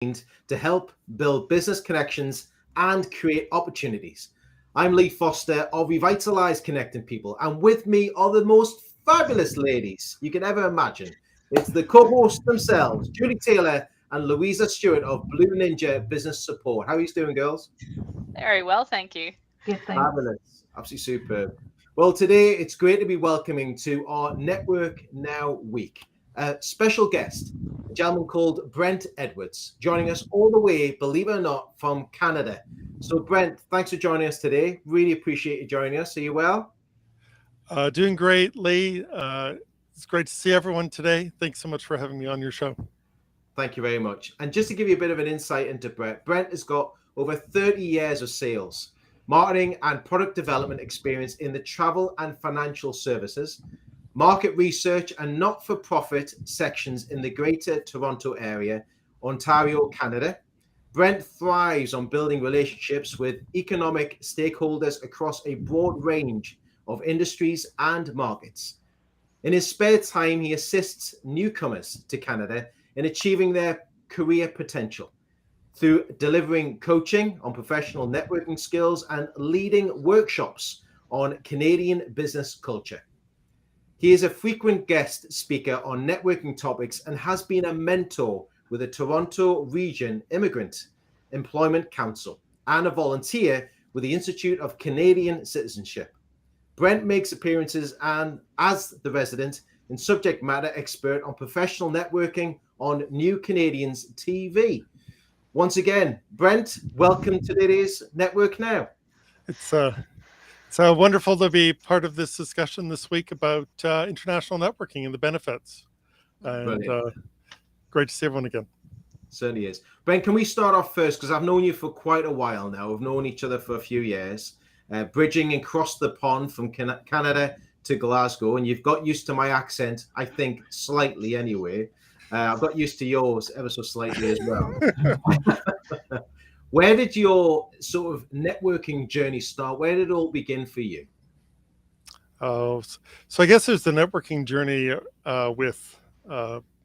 to help build business connections and create opportunities. I'm Lee Foster of Revitalize Connecting People, and with me are the most fabulous ladies you can ever imagine. It's the co-hosts themselves, Julie Taylor and Louisa Stewart of Blue Ninja Business Support. How are you doing, girls? Very well, thank you. Good, thanks. Fabulous. Absolutely superb. Well, today it's great to be welcoming to our Network Now week a special guest, a gentleman called Brent Edwards, joining us all the way, believe it or not, from Canada. So, Brent, thanks for joining us today. Really appreciate you joining us. Are you well? Doing great, Lee. It's great to see everyone today. Thanks so much for having me on your show. Thank you very much. And just to give you a bit of an insight into Brent has got over 30 years of sales, marketing and product development experience in the travel and financial services, market research and not-for-profit sections in the Greater Toronto Area, Ontario, Canada. Brent thrives on building relationships with economic stakeholders across a broad range of industries and markets. In his spare time, he assists newcomers to Canada in achieving their career potential through delivering coaching on professional networking skills and leading workshops on Canadian business culture. He is a frequent guest speaker on networking topics and has been a mentor with the Toronto Region Immigrant Employment Council and a volunteer with the Institute of Canadian Citizenship. Brent makes appearances and as the resident and subject matter expert on professional networking on New Canadians TV. Once again, Brent, welcome to today's Network Now. It's wonderful to be part of this discussion this week about international networking and the benefits. And great to see everyone again. Certainly is. Brent, can we start off first? Because I've known you for quite a while now. We've known each other for a few years, bridging across the pond from Canada to Glasgow. And you've got used to my accent, I think, slightly anyway. I've got used to yours ever so slightly as well. Where did your sort of networking journey start? Where did it all begin for you? So I guess there's the networking journey with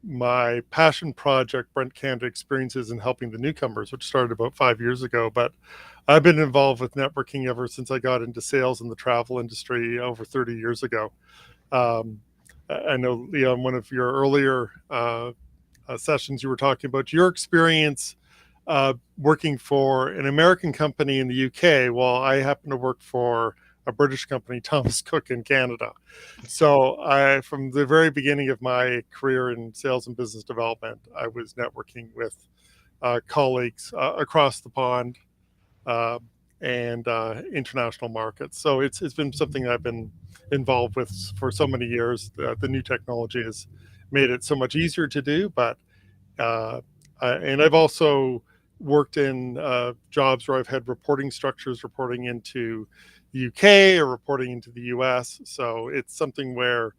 my passion project, Brent Canada Experiences in helping the newcomers, which started about 5 years ago. But I've been involved with networking ever since I got into sales in the travel industry over 30 years ago. I know, Leon, one of your earlier sessions, you were talking about your experience working for an American company in the UK, while I happen to work for a British company, Thomas Cook, in Canada. So from the very beginning of my career in sales and business development, I was networking with colleagues across the pond and international markets. So it's been something I've been involved with for so many years. The new technology has made it so much easier to do, but and I've also worked in jobs where I've had reporting structures reporting into the UK or reporting into the US. So it's something where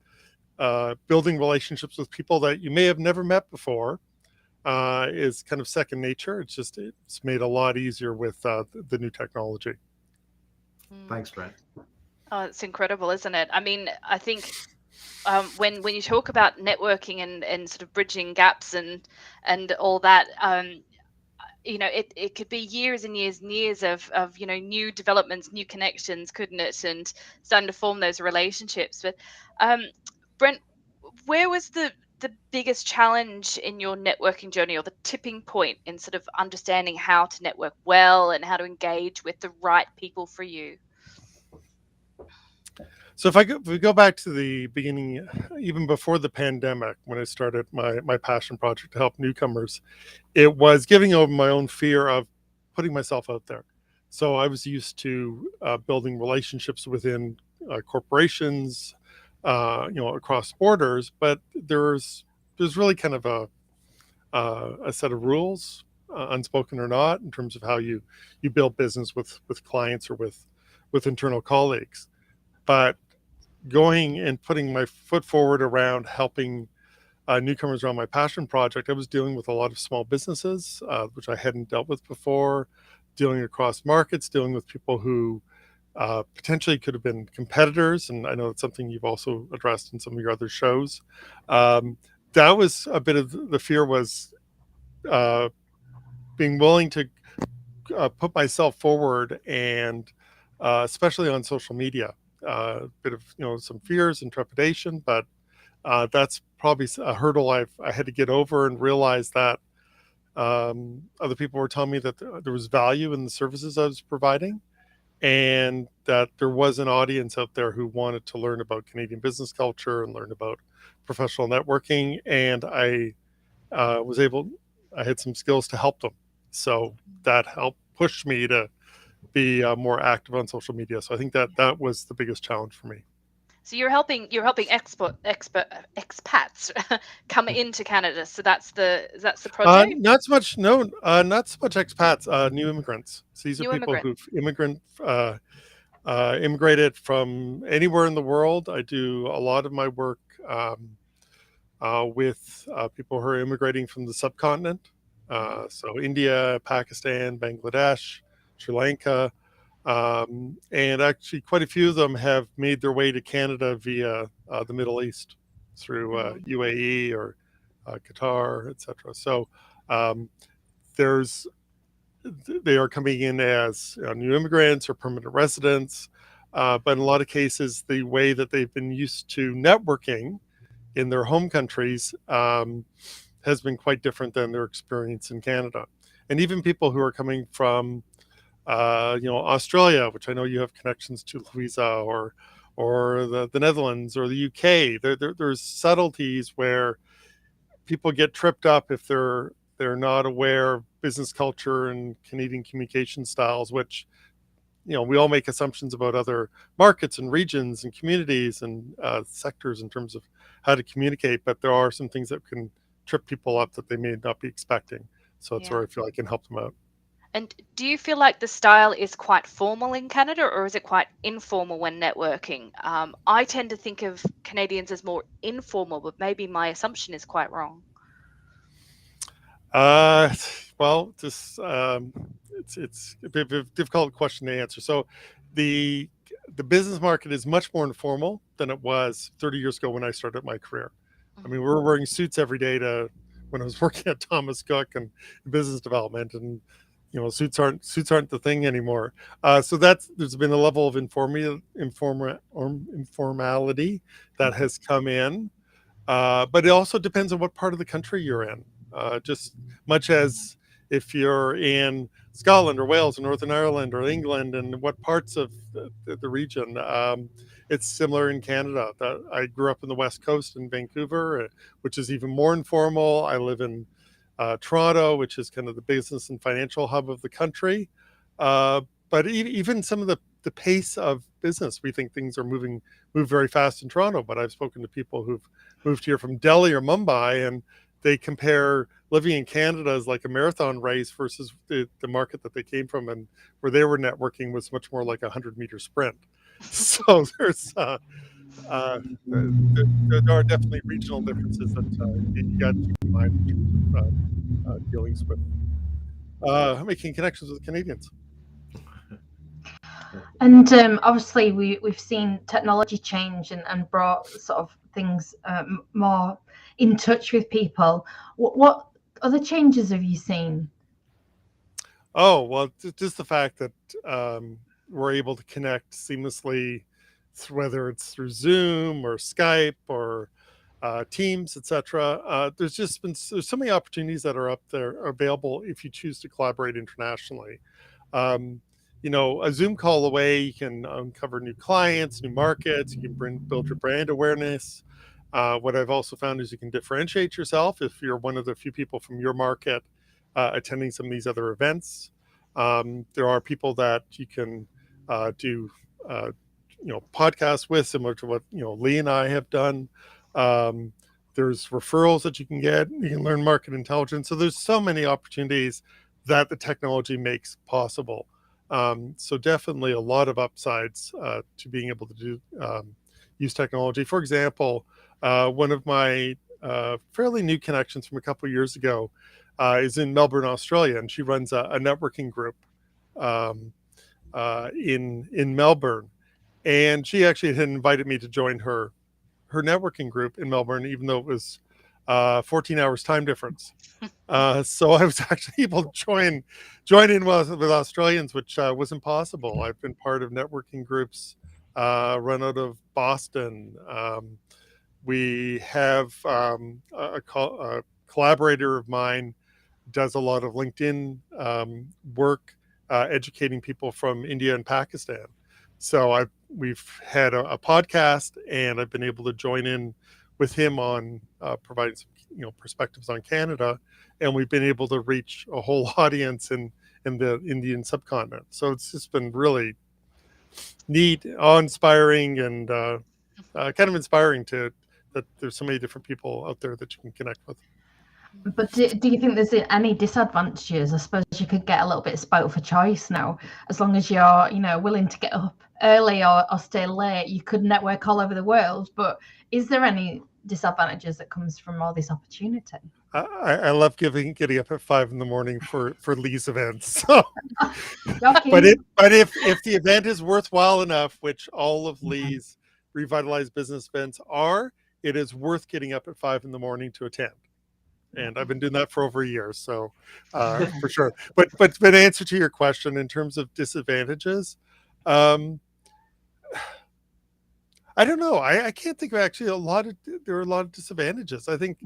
building relationships with people that you may have never met before is kind of second nature. It's made a lot easier with the new technology. Thanks, Brent. Oh, it's incredible, isn't it? I mean, I think when you talk about networking and sort of bridging gaps and all that, it could be years and years and years of new developments, new connections, couldn't it? And starting to form those relationships. But Brent, where was the biggest challenge in your networking journey, or the tipping point in sort of understanding how to network well and how to engage with the right people for you? So if we go back to the beginning, even before the pandemic, when I started my passion project to help newcomers, it was giving over my own fear of putting myself out there. So I was used to building relationships within corporations, across borders, but there's really kind of a set of rules, unspoken or not, in terms of how you build business with clients or with internal colleagues. But going and putting my foot forward around helping newcomers around my passion project, I was dealing with a lot of small businesses, which I hadn't dealt with before, dealing across markets, dealing with people who potentially could have been competitors. And I know it's something you've also addressed in some of your other shows. That was a bit of the fear, was being willing to put myself forward, and especially on social media, a bit of some fears and trepidation, but that's probably a hurdle I had to get over and realize that other people were telling me that there was value in the services I was providing, and that there was an audience out there who wanted to learn about Canadian business culture and learn about professional networking. And I had some skills to help them. So that helped push me to be more active on social media. So I think that was the biggest challenge for me. So you're helping expats come into Canada. So that's the project. Not so much expats, new immigrants. So these are people who've immigrated from anywhere in the world. I do a lot of my work with people who are immigrating from the subcontinent. So India, Pakistan, Bangladesh, Sri Lanka. And actually quite a few of them have made their way to Canada via the Middle East through UAE or Qatar, etc. So they are coming in as new immigrants or permanent residents, but in a lot of cases, the way that they've been used to networking in their home countries has been quite different than their experience in Canada. And even people who are coming from Australia, which I know you have connections to, Louisa, or the Netherlands or the UK. There's subtleties where people get tripped up if they're not aware of business culture and Canadian communication styles, which we all make assumptions about other markets and regions and communities and sectors in terms of how to communicate, but there are some things that can trip people up that they may not be expecting. So that's where I feel I can help them out. And do you feel like the style is quite formal in Canada, or is it quite informal when networking? I tend to think of Canadians as more informal, but maybe my assumption is quite wrong. Well, it's a bit of a difficult question to answer. So the business market is much more informal than it was 30 years ago when I started my career. I mean, we were wearing suits every day when I was working at Thomas Cook and business development, and suits aren't the thing anymore. So there's been a level of informality that has come in, but it also depends on what part of the country you're in. Just much as if you're in Scotland or Wales or Northern Ireland or England, and what parts of the region. It's similar in Canada. I grew up in the West Coast in Vancouver, which is even more informal. I live in Toronto, which is kind of the business and financial hub of the country. But even some of the pace of business, we think things are move very fast in Toronto. But I've spoken to people who've moved here from Delhi or Mumbai, and they compare living in Canada as like a marathon race versus the market that they came from, and where they were networking was much more like a 100-meter sprint. So there's there are definitely regional differences that you got to keep in mind in terms of dealings with making connections with Canadians. And obviously we've seen technology change and brought sort of things more in touch with people. What other changes have you seen? Oh, well, just the fact that we're able to connect seamlessly, whether it's through Zoom or Skype or Teams, etc. There's so many opportunities that are available if you choose to collaborate internationally. A Zoom call away, you can uncover new clients, new markets. You can build your brand awareness. What I've also found is you can differentiate yourself if you're one of the few people from your market attending some of these other events. There are people that you can do podcasts with, similar to what Lee and I have done. There's referrals that you can get. You can learn market intelligence. So there's so many opportunities that the technology makes possible. So definitely a lot of upsides to being able to use technology. For example, one of my fairly new connections from a couple of years ago is in Melbourne, Australia, and she runs a networking group in Melbourne. And she actually had invited me to join her networking group in Melbourne, even though it was 14 hours time difference. So I was actually able to join in with Australians, which wasn't possible. I've been part of networking groups run out of Boston. We have a collaborator of mine does a lot of LinkedIn work, educating people from India and Pakistan. So we've had a podcast, and I've been able to join in with him on providing some perspectives on Canada, and we've been able to reach a whole audience in the Indian subcontinent. So it's just been really neat, awe-inspiring, and kind of inspiring that there's so many different people out there that you can connect with. But do you think there's any disadvantages? I suppose you could get a little bit spoiled for choice now, as long as you're, willing to get up early or stay late. You could network all over the world, but is there any disadvantages that comes from all this opportunity? I love getting up at 5 a.m. for Lee's events. So, Okay. but if the event is worthwhile enough, which all of Lee's revitalized business events are, it is worth getting up at 5 a.m. to attend. And I've been doing that for over a year, so for sure. But answer to your question in terms of disadvantages, I don't know. I can't think of actually there are a lot of disadvantages. I think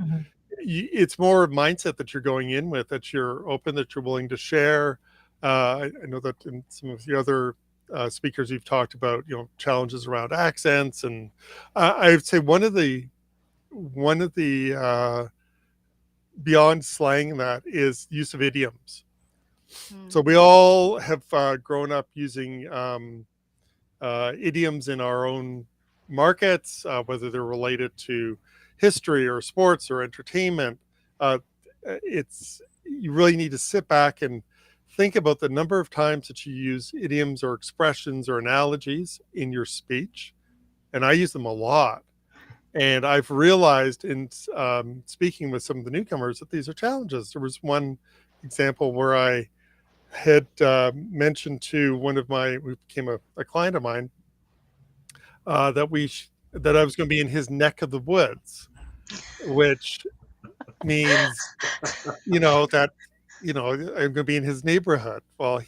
it's more of mindset that you're going in with, that you're open, that you're willing to share. I know that in some of the other speakers you've talked about, challenges around accents, and I would say one of the beyond slang that is use of idioms. So we all have grown up using idioms in our own markets, whether they're related to history or sports or entertainment. You really need to sit back and think about the number of times that you use idioms or expressions or analogies in your speech. And I use them a lot. And I've realized in speaking with some of the newcomers that these are challenges. There was one example where I had mentioned to who became a client of mine, that I was going to be in his neck of the woods, which means, that, I'm going to be in his neighborhood. Well,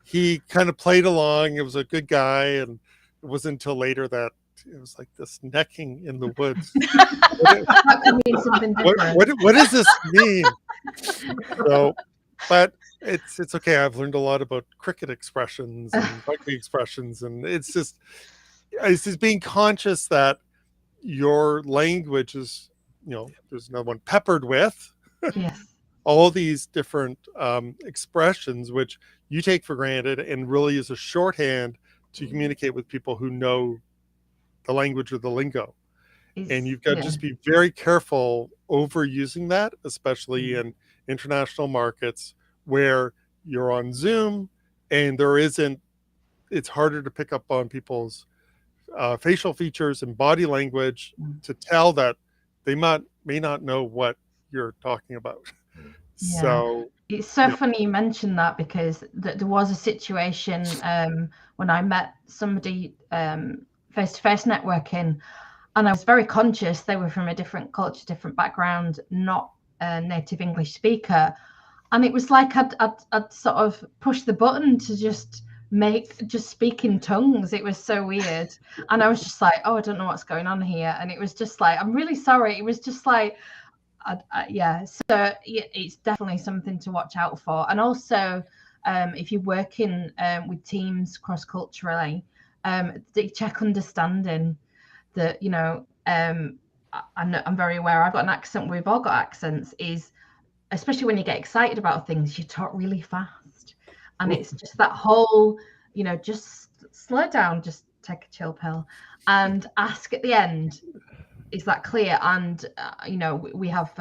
he kind of played along. It was a good guy. And it wasn't until later that it was like this necking in the woods. That could mean something different. What does this mean? So, but it's okay. I've learned a lot about cricket expressions and rugby expressions, and it's just being conscious that your language is, there's another one, peppered with all these different expressions which you take for granted and really is a shorthand to communicate with people who know the language or the lingo. And you've got to just be very careful overusing that, especially in international markets where you're on Zoom and it's harder to pick up on people's facial features and body language to tell that they may not know what you're talking about. Yeah. So it's so funny you mentioned that, because there was a situation when I met somebody face-to-face networking, and I was very conscious they were from a different culture, different background, not a native English speaker, and it was like I'd sort of pushed the button to just speak in tongues. It was so weird, and I was just like, I don't know what's going on here, and it was just like, I'm really sorry. It was just like, so it's definitely something to watch out for. And also, if you're working with teams cross-culturally, check understanding that, I'm very aware I've got an accent. We've all got accents. Is especially when you get excited about things, you talk really fast, and it's just that whole, just slow down, just take a chill pill, and ask at the end, is that clear? And we have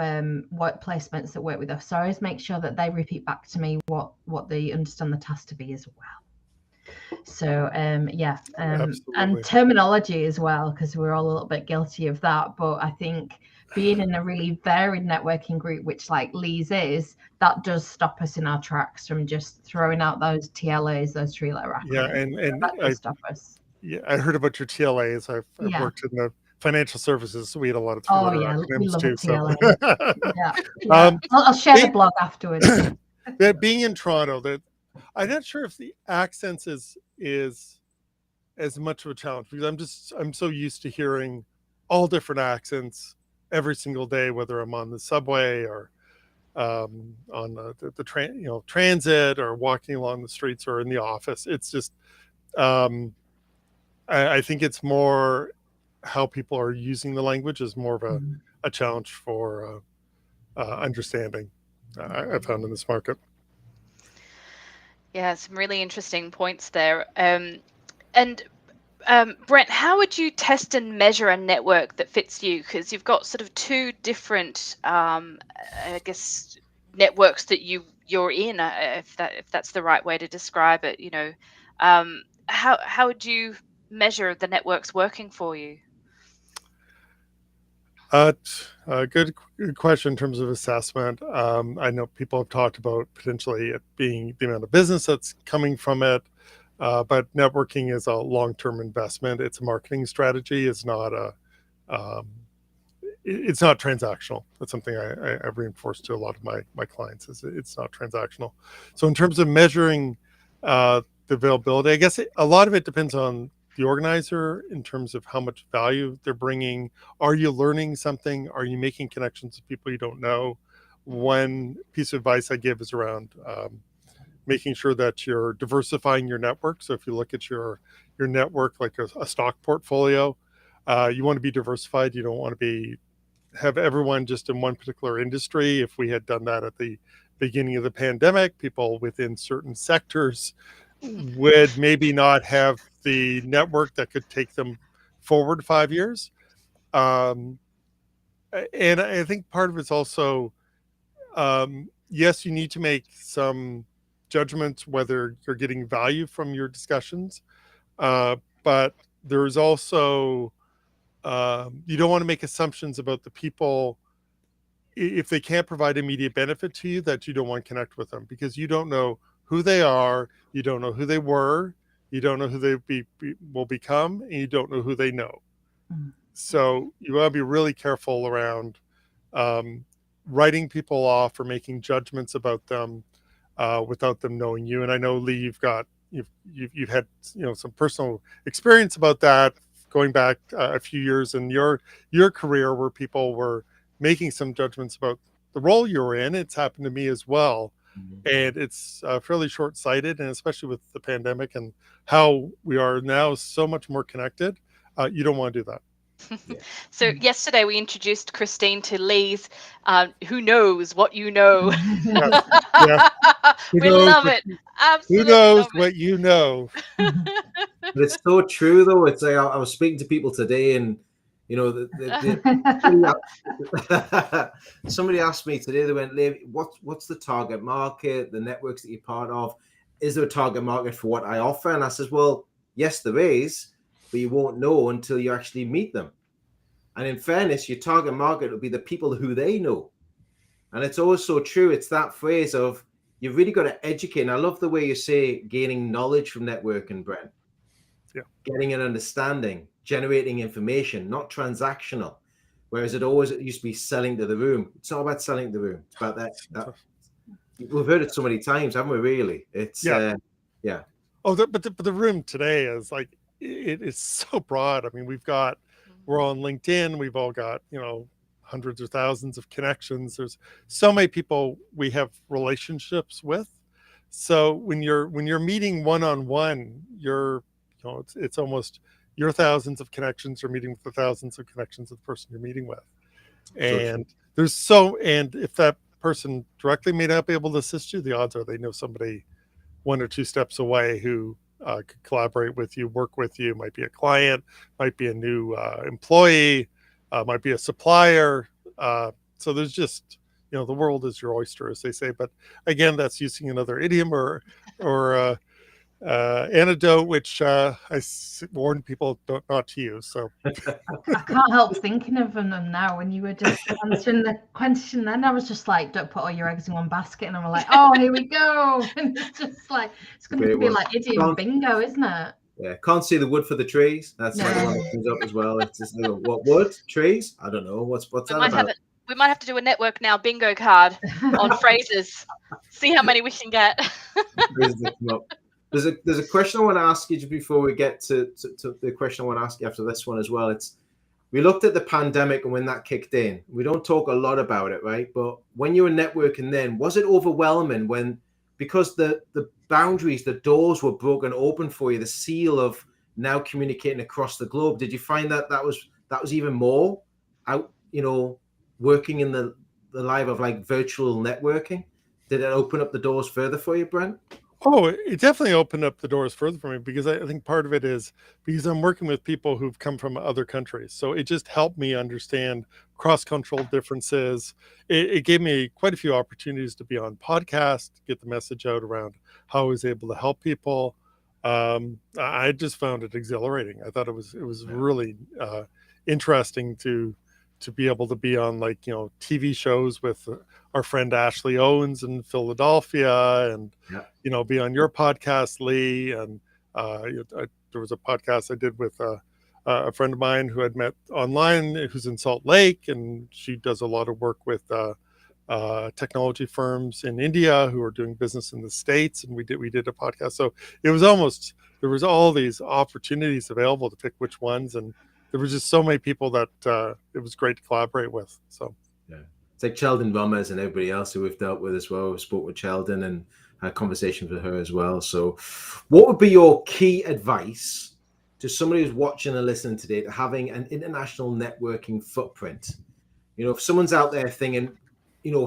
work placements that work with us, so I always make sure that they repeat back to me what they understand the task to be as well. So and terminology as well, because we're all a little bit guilty of that. But I think being in a really varied networking group, which like Lee's is, that does stop us in our tracks from just throwing out those TLAs, those 3-letter acronyms. Yeah, and that does stop us. Yeah, I heard about your TLAs. I've worked in financial services. So we had a lot of Oh three-letter yeah, we acronyms love too. a So, TLA. Yeah. I'll share the blog afterwards. being in Toronto, that I'm not sure if the accents is as much of a challenge, because I'm so used to hearing all different accents every single day, whether I'm on the subway or on the transit, or walking along the streets, or in the office. It's just I think it's more how people are using the language is more of a challenge for understanding. I found in this market. Yeah, some really interesting points there. And Brent, how would you test and measure a network that fits you? Because you've got sort of two different, I guess, networks that you're in, if that's the right way to describe it. How would you measure the networks working for you? Good question in terms of assessment. I know people have talked about potentially it being the amount of business that's coming from it, but networking is a long-term investment. It's a marketing strategy. It's not it's not transactional. That's something I reinforce to a lot of my clients. It's not transactional. So in terms of measuring the availability, I guess a lot of it depends on the organizer in terms of how much value they're bringing. Are you learning something? Are you making connections with people you don't know? One piece of advice I give is around making sure that you're diversifying your network. So if you look at your network like a stock portfolio, you want to be diversified. You don't want to have everyone just in one particular industry. If we had done that at the beginning of the pandemic, people within certain sectors would maybe not have the network that could take them forward 5 years. And I think part of it's also, yes, you need to make some judgments whether you're getting value from your discussions, but there's also, you don't want to make assumptions about the people if they can't provide immediate benefit to you, that you don't want to connect with them, because you don't know who they are, you don't know who they were, you don't know who they will become, and you don't know who they know. So you want to be really careful around writing people off or making judgments about them without them knowing you. And I know, Lee, you've had some personal experience about that, going back a few years in your career, where people were making some judgments about the role you were in. It's happened to me as well. And it's fairly short-sighted, and especially with the pandemic and how we are now so much more connected, you don't want to do that. So yesterday we introduced Christine to Lee's Who Knows What You Know. Yeah. We love it. Absolutely. Who knows what you know? But it's so true, though. It's like I was speaking to people today, and somebody asked me today. They went, "Lee, what's the target market? The networks that you're part of? Is there a target market for what I offer?" And I says, "Well, yes, there is, but you won't know until you actually meet them. And in fairness, your target market will be the people who they know." And it's always so true. It's that phrase of you've really got to educate. And I love the way you say gaining knowledge from networking, Brent. Yeah. Getting an understanding, generating information, not transactional. Whereas it used to be selling to the room. It's not about selling to the room. It's about that. We've heard it so many times, haven't we? Really? It's yeah. Oh, but the room today is like, it is so broad. I mean, we're on LinkedIn. We've all got, hundreds or thousands of connections. There's so many people we have relationships with. So when you're meeting one-on-one, it's almost your thousands of connections are meeting with the thousands of connections of the person you're meeting with. And and if that person directly may not be able to assist you, the odds are they know somebody one or two steps away who could collaborate with you, work with you, might be a client, might be a new employee, might be a supplier. So there's just, the world is your oyster, as they say. But again, that's using another idiom or anecdote, which I warn people not to use. So I can't help thinking of them now. When you were just answering the question, then I was just like, don't put all your eggs in one basket. And I'm like, oh, here we go. And it's just like, it's going to be like idiom bingo, isn't it? Yeah, can't see the wood for the trees. That's another Yeah. one that comes up as well. It's just what wood? Trees? I don't know. What's We that might have about? it. We might have to do a network now bingo card on phrases. See how many we can get. Phrases that come up. There's a question I want to ask you just before we get to the question I want to ask you after this one as well. It's we looked at the pandemic and when that kicked in. We don't talk a lot about it, right? But when you were networking then, was it overwhelming when because the boundaries, the doors were broken open for you, the seal of now communicating across the globe? Did you find that was even more out, working in the life of like virtual networking? Did it open up the doors further for you, Brent? Oh, it definitely opened up the doors further for me because I think part of it is because I'm working with people who've come from other countries. So it just helped me understand cross-cultural differences. It gave me quite a few opportunities to be on podcasts, get the message out around how I was able to help people. I just found it exhilarating. I thought it was really interesting to be able to be on TV shows with our friend Ashley Owens in Philadelphia and be on your podcast, Lee. And there was a podcast I did with a friend of mine who I'd met online who's in Salt Lake, and she does a lot of work with technology firms in India who are doing business in the States, and we did a podcast. So it was there was all these opportunities available to pick which ones, and there was just so many people that it was great to collaborate with. So yeah, it's like Sheldon Rummers and everybody else who we've dealt with as well. We spoke with Sheldon and had conversations with her as well. So what would be your key advice to somebody who's watching and listening today to having an international networking footprint? If someone's out there thinking,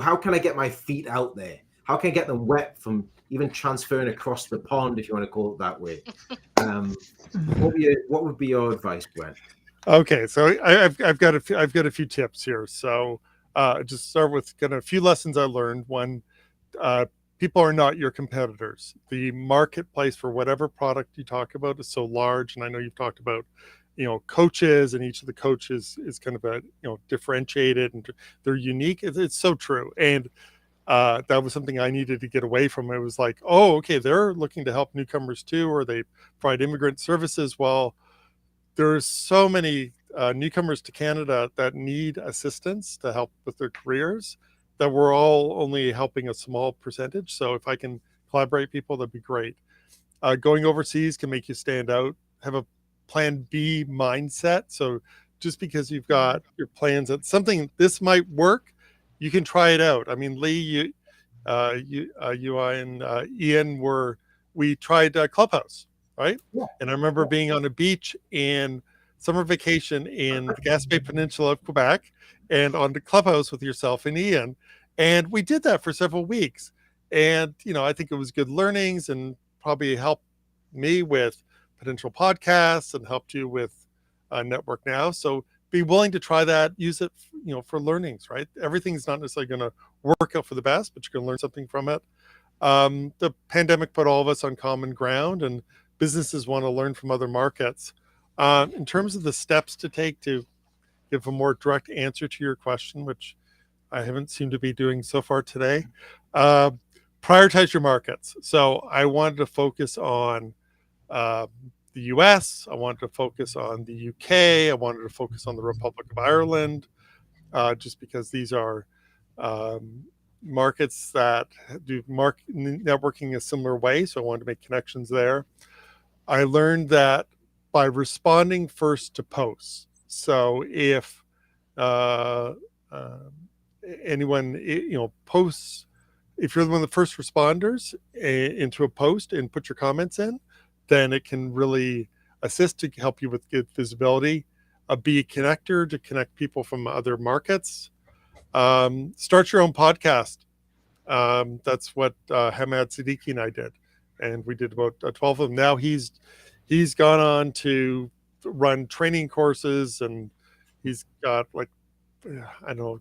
how can I get my feet out there? How can I get them wet from even transferring across the pond, if you want to call it that way? What would be your advice, Brent? Okay, so I've got a few tips here. So just start with kind of a few lessons I learned. One, people are not your competitors. The marketplace for whatever product you talk about is so large, and I know you've talked about coaches, and each of the coaches is kind of a differentiated and they're unique. It's so true, and that was something I needed to get away from. It was like, oh, okay, they're looking to help newcomers too, or they provide immigrant services. Well, there's so many newcomers to Canada that need assistance to help with their careers that we're all only helping a small percentage. So if I can collaborate people, that'd be great. Going overseas can make you stand out. Have a plan B mindset. So just because you've got your plans that something this might work, you can try it out. I mean, Lee, and Ian we tried Clubhouse, right? Yeah. And I remember being on a beach in summer vacation in the Gaspé Peninsula of Quebec and on the Clubhouse with yourself and Ian. And we did that for several weeks. And, I think it was good learnings and probably helped me with potential podcasts and helped you with Network Now. So be willing to try that, use it, for learnings, right? Everything's not necessarily going to work out for the best, but you're going to learn something from it. The pandemic put all of us on common ground, and businesses want to learn from other markets. In terms of the steps to take to give a more direct answer to your question, which I haven't seemed to be doing so far today, prioritize your markets. So I wanted to focus on the US, I wanted to focus on the UK, I wanted to focus on the Republic of Ireland, just because these are markets that do networking a similar way. So I wanted to make connections there. I learned that by responding first to posts. So if anyone, posts, if you're one of the first responders into a post and put your comments in, then it can really assist to help you with good visibility. Be a connector to connect people from other markets. Start your own podcast. That's what Hamad Siddiqui and I did, and we did about 12 of them. Now he's gone on to run training courses, and he's got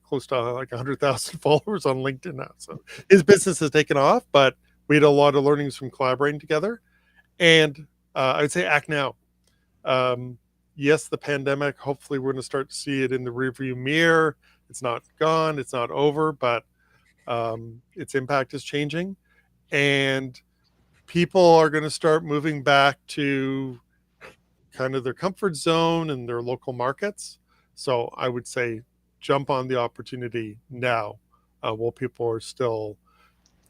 close to 100,000 followers on LinkedIn now. So his business has taken off, but we had a lot of learnings from collaborating together. And I would say act now. Yes, the pandemic, hopefully we're going to start to see it in the rearview mirror. It's not gone, it's not over, but its impact is changing. And people are going to start moving back to kind of their comfort zone and their local markets. So I would say jump on the opportunity now, while people are still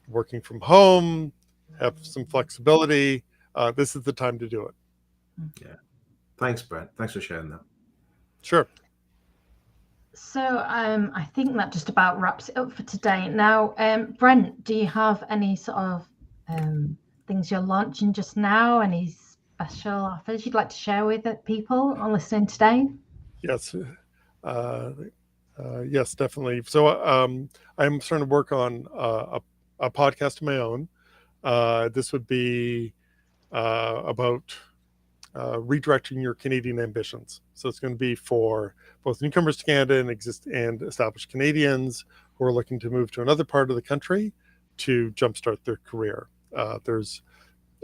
working from home, have some flexibility. This is the time to do it. Yeah. Thanks, Brent. Thanks for sharing that. Sure. So I think that just about wraps it up for today. Now, Brent, do you have any sort of things you're launching just now? Any special offers you'd like to share with people on listening today? Yes. Yes, definitely. So I'm starting to work on a podcast of my own. This would be about redirecting your Canadian ambitions. So it's going to be for both newcomers to Canada and established Canadians who are looking to move to another part of the country to jumpstart their career. There's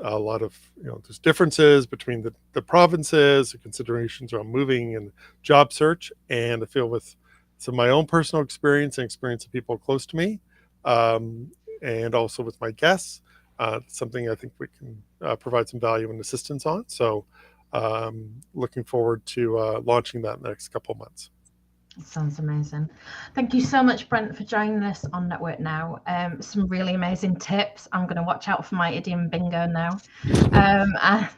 a lot of, there's differences between the provinces, the considerations around moving and job search. And I feel with some of my own personal experience and experience of people close to me, and also with my guests, something I think we can provide some value and assistance on. So looking forward to launching that in the next couple of months. Sounds amazing. Thank you so much, Brent, for joining us on Network Now. Some really amazing tips. I'm going to watch out for my idiom bingo now. And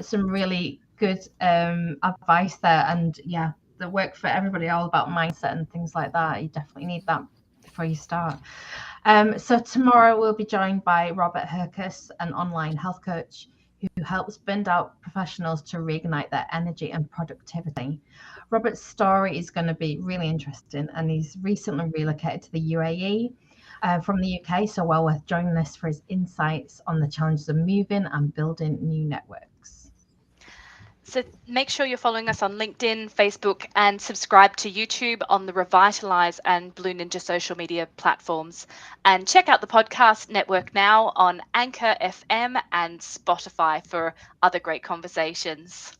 some really good advice there. And yeah, the work for everybody, all about mindset and things like that. You definitely need that before you start. So tomorrow we'll be joined by Robert Herkus, an online health coach who helps burned out professionals to reignite their energy and productivity. Robert's story is going to be really interesting, and he's recently relocated to the UAE from the UK, so well worth joining us for his insights on the challenges of moving and building new networks. So make sure you're following us on LinkedIn, Facebook, and subscribe to YouTube on the Revitalize and Blue Ninja social media platforms. And check out the podcast Network Now on Anchor FM and Spotify for other great conversations.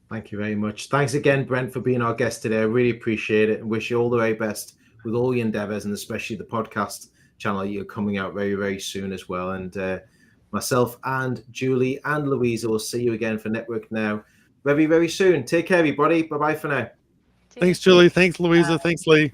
Thank you very much. Thanks again, Brent, for being our guest today. I really appreciate it and wish you all the very best with all your endeavors, and especially the podcast channel you're coming out very, very soon as well. And myself and Julie and Louisa will see you again for Network Now very, very soon. Take care, everybody. Bye-bye for now. Thanks, Julie. Thanks, Louisa. Thanks, Lee.